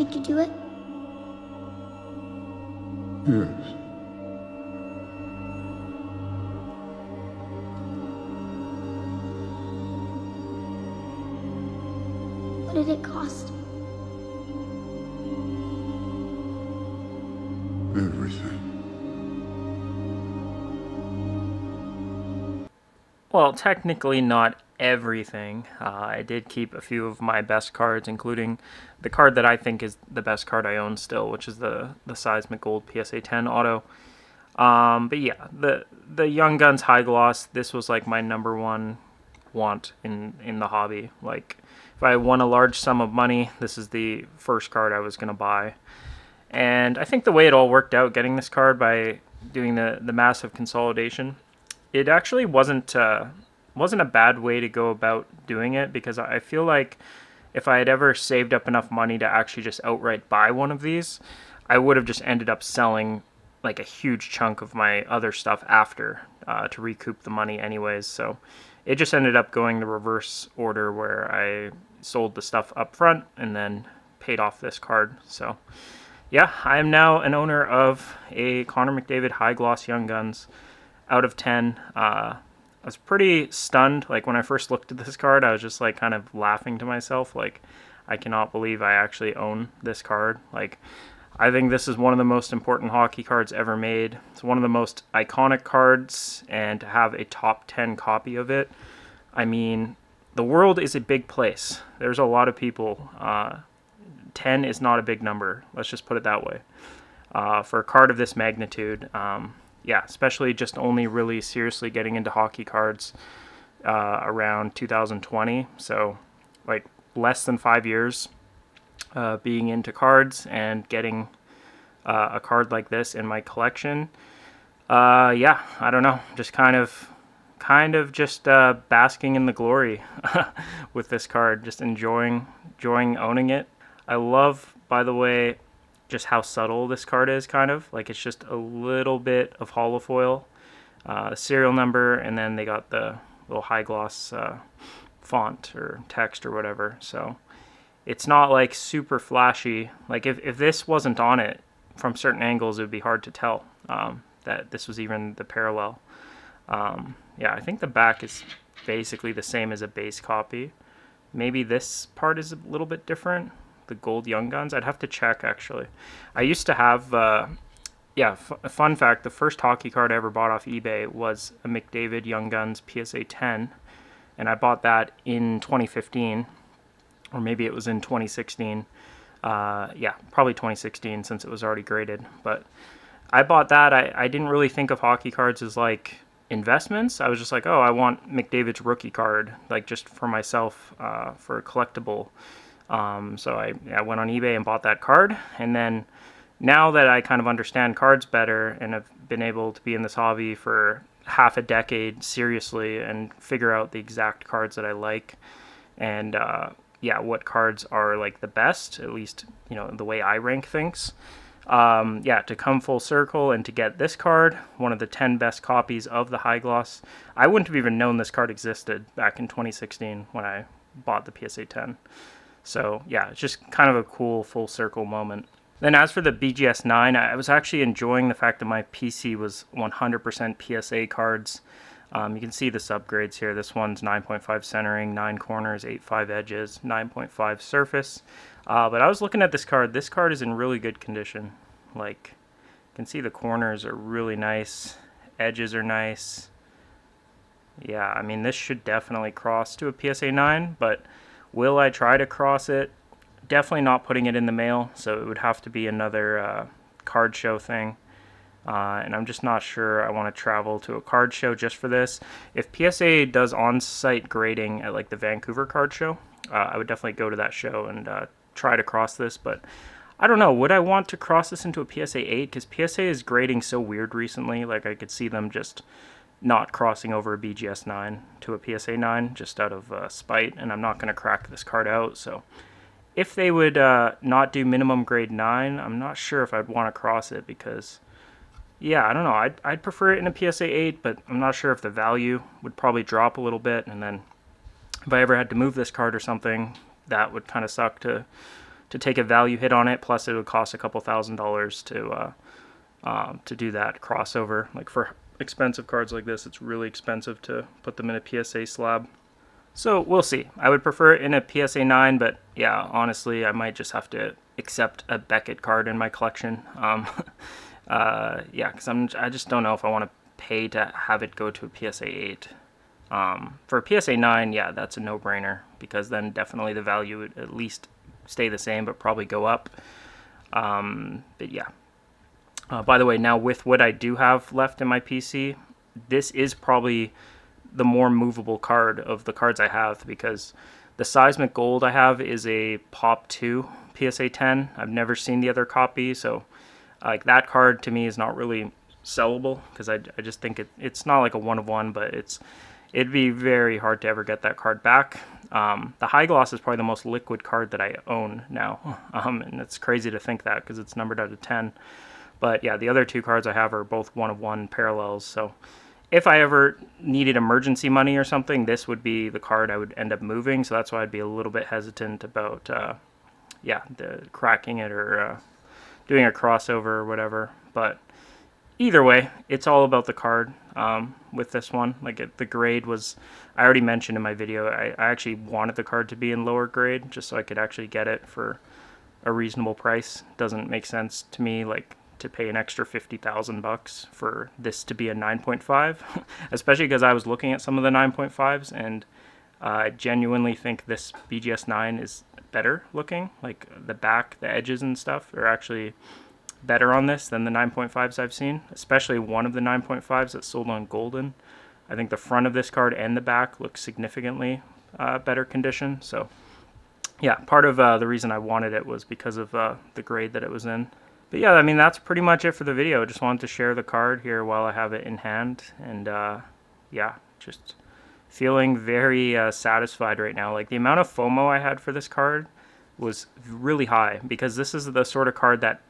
take to do it? Yes. What did it cost? Everything. Well, technically not everything. I did keep a few of my best cards, including the card that I think is the best card I own still, which is the Seismic Gold PSA 10 auto. But yeah, the Young Guns High Gloss, this was like my number one want in the hobby. Like, if I won a large sum of money, this is the first card I was going to buy. And I think the way it all worked out, getting this card by doing the massive consolidation, it actually wasn't a bad way to go about doing it, because I feel like if I had ever saved up enough money to actually just outright buy one of these, I would have just ended up selling like a huge chunk of my other stuff after to recoup the money anyways. So it just ended up going the reverse order, where I sold the stuff up front and then paid off this card. So yeah, I am now an owner of a Connor McDavid High Gloss Young Guns out of 10. I was pretty stunned. Like, when I first looked at this card, I was just like kind of laughing to myself. Like, I cannot believe I actually own this card. Like, I think this is one of the most important hockey cards ever made. It's one of the most iconic cards, and to have a top 10 copy of it, I mean, the world is a big place. There's a lot of people. 10 is not a big number. Let's just put it that way. For a card of this magnitude, yeah, especially just only really seriously getting into hockey cards around 2020. So, like, less than 5 years being into cards and getting a card like this in my collection. Yeah, I don't know. Just kind of just basking in the glory with this card. Just enjoying owning it. I love, by the way, just how subtle this card is, kind of. Like, it's just a little bit of holofoil, serial number, and then they got the little high gloss font or text or whatever. So it's not like super flashy. Like, if this wasn't on it from certain angles, it would be hard to tell that this was even the parallel. Yeah, I think the back is basically the same as a base copy. Maybe this part is a little bit different. The gold Young Guns. I'd have to check, actually. I used to have, yeah, a fun fact, the first hockey card I ever bought off eBay was a McDavid Young Guns PSA 10, and I bought that in 2015, or maybe it was in 2016. Yeah, probably 2016, since it was already graded. But I bought that. I didn't really think of hockey cards as, like, investments. I was just like, oh, I want McDavid's rookie card, like, just for myself, for a collectible. So I went on eBay and bought that card, and then now that I kind of understand cards better and have been able to be in this hobby for half a decade seriously and figure out the exact cards that I like, and yeah, what cards are like the best, at least, you know, the way I rank things. Yeah, to come full circle and to get this card, one of the 10 best copies of the High Gloss. I wouldn't have even known this card existed back in 2016 when I bought the PSA 10. So yeah, it's just kind of a cool full circle moment. Then as for the BGS 9, I was actually enjoying the fact that my PC was 100% PSA cards. You can see the subgrades here. This one's 9.5 centering, 9 corners, 8.5 edges, 9.5 surface. But I was looking at this card. This card is in really good condition. Like, you can see the corners are really nice. Edges are nice. Yeah, I mean, this should definitely cross to a PSA 9, but will I try to cross it? Definitely not putting it in the mail, so it would have to be another card show thing. And I'm just not sure I want to travel to a card show just for this. If PSA does on-site grading at like the Vancouver card show, I would definitely go to that show and try to cross this. But I don't know, would I want to cross this into a PSA 8? Because PSA is grading so weird recently. Like, I could see them just not crossing over a BGS 9 to a PSA 9 just out of spite, and I'm not going to crack this card out. So if they would not do minimum grade 9, I'm not sure if I'd want to cross it, because yeah, I don't know, I'd prefer it in a PSA 8, but I'm not sure if the value would probably drop a little bit, and then if I ever had to move this card or something, that would kind of suck to take a value hit on it. Plus, it would cost a couple $1,000s to do that crossover. Like for expensive cards like this, it's really expensive to put them in a PSA slab. So we'll see. I would prefer it in a PSA 9, but yeah, honestly, I might just have to accept a Beckett card in my collection. Yeah, because I just don't know if I want to pay to have it go to a PSA 8. For a PSA 9, yeah, that's a no-brainer, because then definitely the value would at least stay the same, but probably go up. But yeah. By the way, now with what I do have left in my PC, this is probably the more movable card of the cards I have, because the Seismic Gold I have is a Pop 2 PSA 10. I've never seen the other copy, so like that card to me is not really sellable, because I just think it's not like a 1-of-1, but it'd be very hard to ever get that card back. The High Gloss is probably the most liquid card that I own now, and it's crazy to think that because it's numbered out of 10. But yeah, the other two cards I have are both 1-of-1 parallels, so if I ever needed emergency money or something, this would be the card I would end up moving. So that's why I'd be a little bit hesitant about, cracking it or doing a crossover or whatever. But either way, it's all about the card with this one. Like the grade was, I already mentioned in my video, I actually wanted the card to be in lower grade just so I could actually get it for a reasonable price. Doesn't make sense to me, like, to pay an extra $50,000 for this to be a 9.5, especially because I was looking at some of the 9.5s, and I genuinely think this BGS 9 is better looking. Like the back, the edges and stuff are actually better on this than the 9.5s I've seen, especially one of the 9.5s that's sold on Golden. I think the front of this card and the back look significantly better condition. So yeah, part of the reason I wanted it was because of the grade that it was in. But yeah, I mean, that's pretty much it for the video. I just wanted to share the card here while I have it in hand. And yeah, just feeling very satisfied right now. Like the amount of FOMO I had for this card was really high, because this is the sort of card that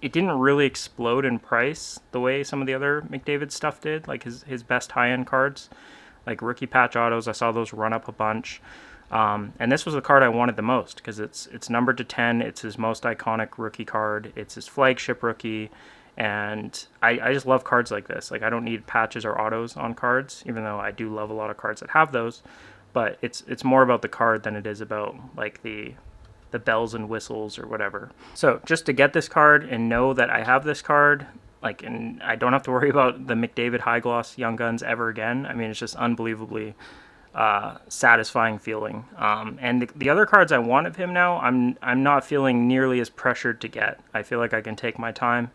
it didn't really explode in price the way some of the other McDavid stuff did, like his best high-end cards. Like rookie patch autos, I saw those run up a bunch. And this was the card I wanted the most, because it's numbered to 10. It's his most iconic rookie card. It's his flagship rookie. And I just love cards like this. Like, I don't need patches or autos on cards, even though I do love a lot of cards that have those. But it's more about the card than it is about like the bells and whistles or whatever. So just to get this card and know that I have this card, like, and I don't have to worry about the McDavid High Gloss Young Guns ever again. I mean, it's just unbelievably satisfying feeling. And the other cards I want of him now, I'm not feeling nearly as pressured to get. I feel like I can take my time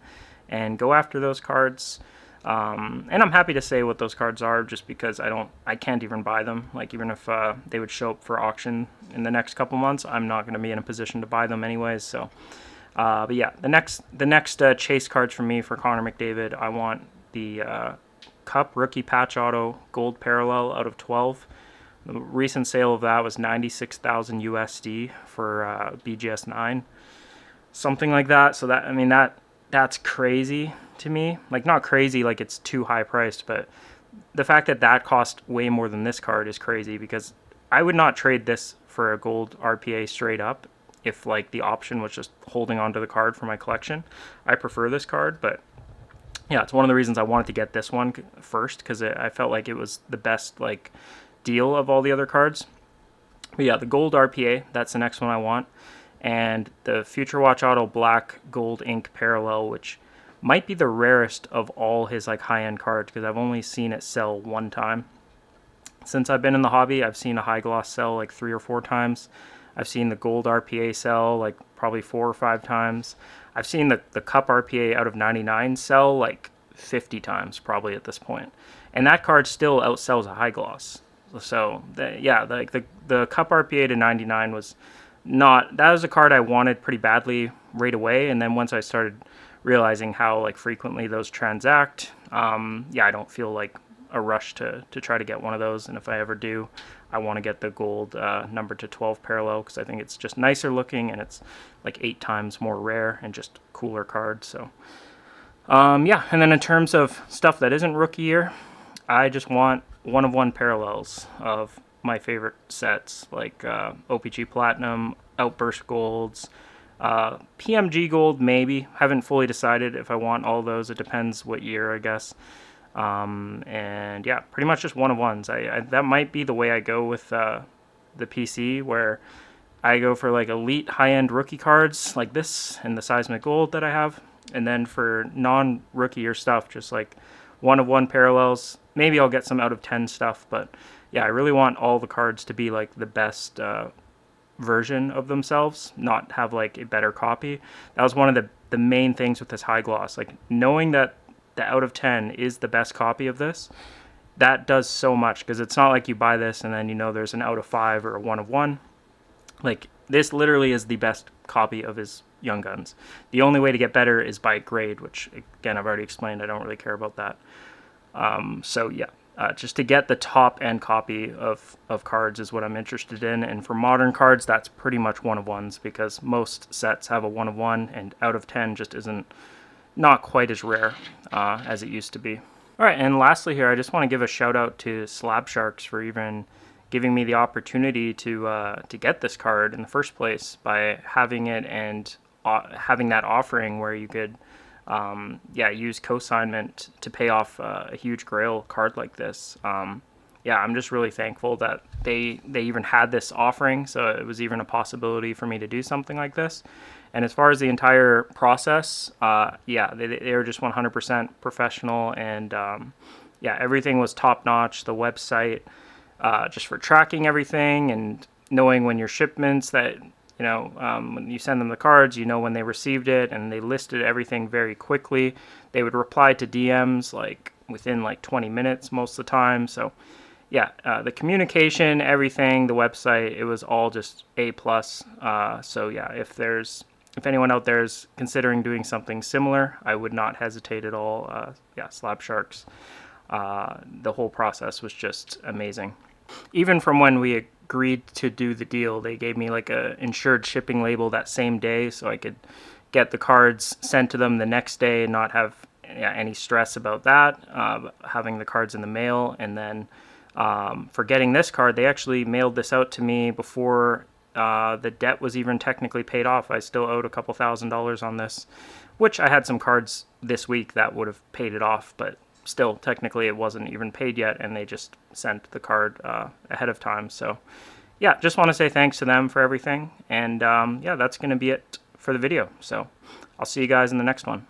and go after those cards. And I'm happy to say what those cards are, just because I can't even buy them. Like, even if they would show up for auction in the next couple months, I'm not going to be in a position to buy them anyways. So, but yeah, the next chase cards for me for Connor McDavid, I want the Cup Rookie Patch Auto Gold Parallel out of 12. The recent sale of that was 96,000 USD for BGS 9, something like that. So that, I mean, that's crazy to me. Like, not crazy like it's too high priced, but the fact that that cost way more than this card is crazy, because I would not trade this for a gold RPA straight up if like the option was just holding onto the card for my collection. I prefer this card, but yeah, it's one of the reasons I wanted to get this one first, because I felt like it was the best like deal of all the other cards. But yeah, the gold RPA, that's the next one I want. And the Future Watch Auto Black Gold Ink Parallel, which might be the rarest of all his like high-end cards, because I've only seen it sell one time. Since I've been in the hobby, I've seen a high gloss sell like 3 or 4 times. I've seen the gold RPA sell like probably 4 or 5 times. I've seen the Cup RPA out of 99 sell like 50 times probably at this point. And that card still outsells a high gloss. So yeah, like the Cup RPA to 99 was not, that was a card I wanted pretty badly right away. And then once I started realizing how like frequently those transact, yeah, I don't feel like a rush to try to get one of those. And if I ever do, I want to get the gold number to 12 parallel, because I think it's just nicer looking and it's like 8 times more rare and just cooler card. So yeah, and then in terms of stuff that isn't rookie year, I just want 1-of-1 parallels of my favorite sets, like OPG Platinum, Outburst Golds, PMG gold, maybe. Haven't fully decided if I want all those. It depends what year, I guess. And yeah, pretty much just one of ones. That might be the way I go with the PC, where I go for like elite high-end rookie cards like this and the seismic gold that I have, and then for non-rookie or stuff, just like one of one parallels. Maybe I'll get some out of 10 stuff, but yeah, I really want all the cards to be like the best version of themselves, not have like a better copy. That was one of the main things with this high gloss, like knowing that the out of 10 is the best copy of this. That does so much, because it's not like you buy this and then you know there's an out of 5 or a 1 of 1. Like, this literally is the best copy of his Young Guns. The only way to get better is by grade, which again I've already explained. I don't really care about that. So yeah, just to get the top end copy of cards is what I'm interested in. And for modern cards, that's pretty much one of ones, because most sets have a 1 of 1, and out of 10 just not quite as rare as it used to be. All right, and lastly here, I just want to give a shout out to Slab Sharks for even giving me the opportunity to get this card in the first place by having it, and having that offering where you could use co-signment to pay off a huge grail card like this. Yeah, I'm just really thankful that they even had this offering, so it was even a possibility for me to do something like this. And as far as the entire process, they were just 100% professional, and everything was top notch. The website, just for tracking everything and knowing when your shipments that, when you send them the cards, when they received it, and they listed everything very quickly. They would reply to DMs like within like 20 minutes most of the time. So yeah, the communication, everything, the website, it was all just A+. So yeah, if anyone out there is considering doing something similar, I would not hesitate at all. Slab Sharks. The whole process was just amazing. Even from when we agreed to do the deal, they gave me like a insured shipping label that same day, so I could get the cards sent to them the next day and not have any stress about that, having the cards in the mail. And then for getting this card, they actually mailed this out to me before the debt was even technically paid off. I still owed a couple $1,000s on this, which I had some cards this week that would have paid it off, but still, technically it wasn't even paid yet, and they just sent the card ahead of time. So yeah, just want to say thanks to them for everything. And that's going to be it for the video. So I'll see you guys in the next one.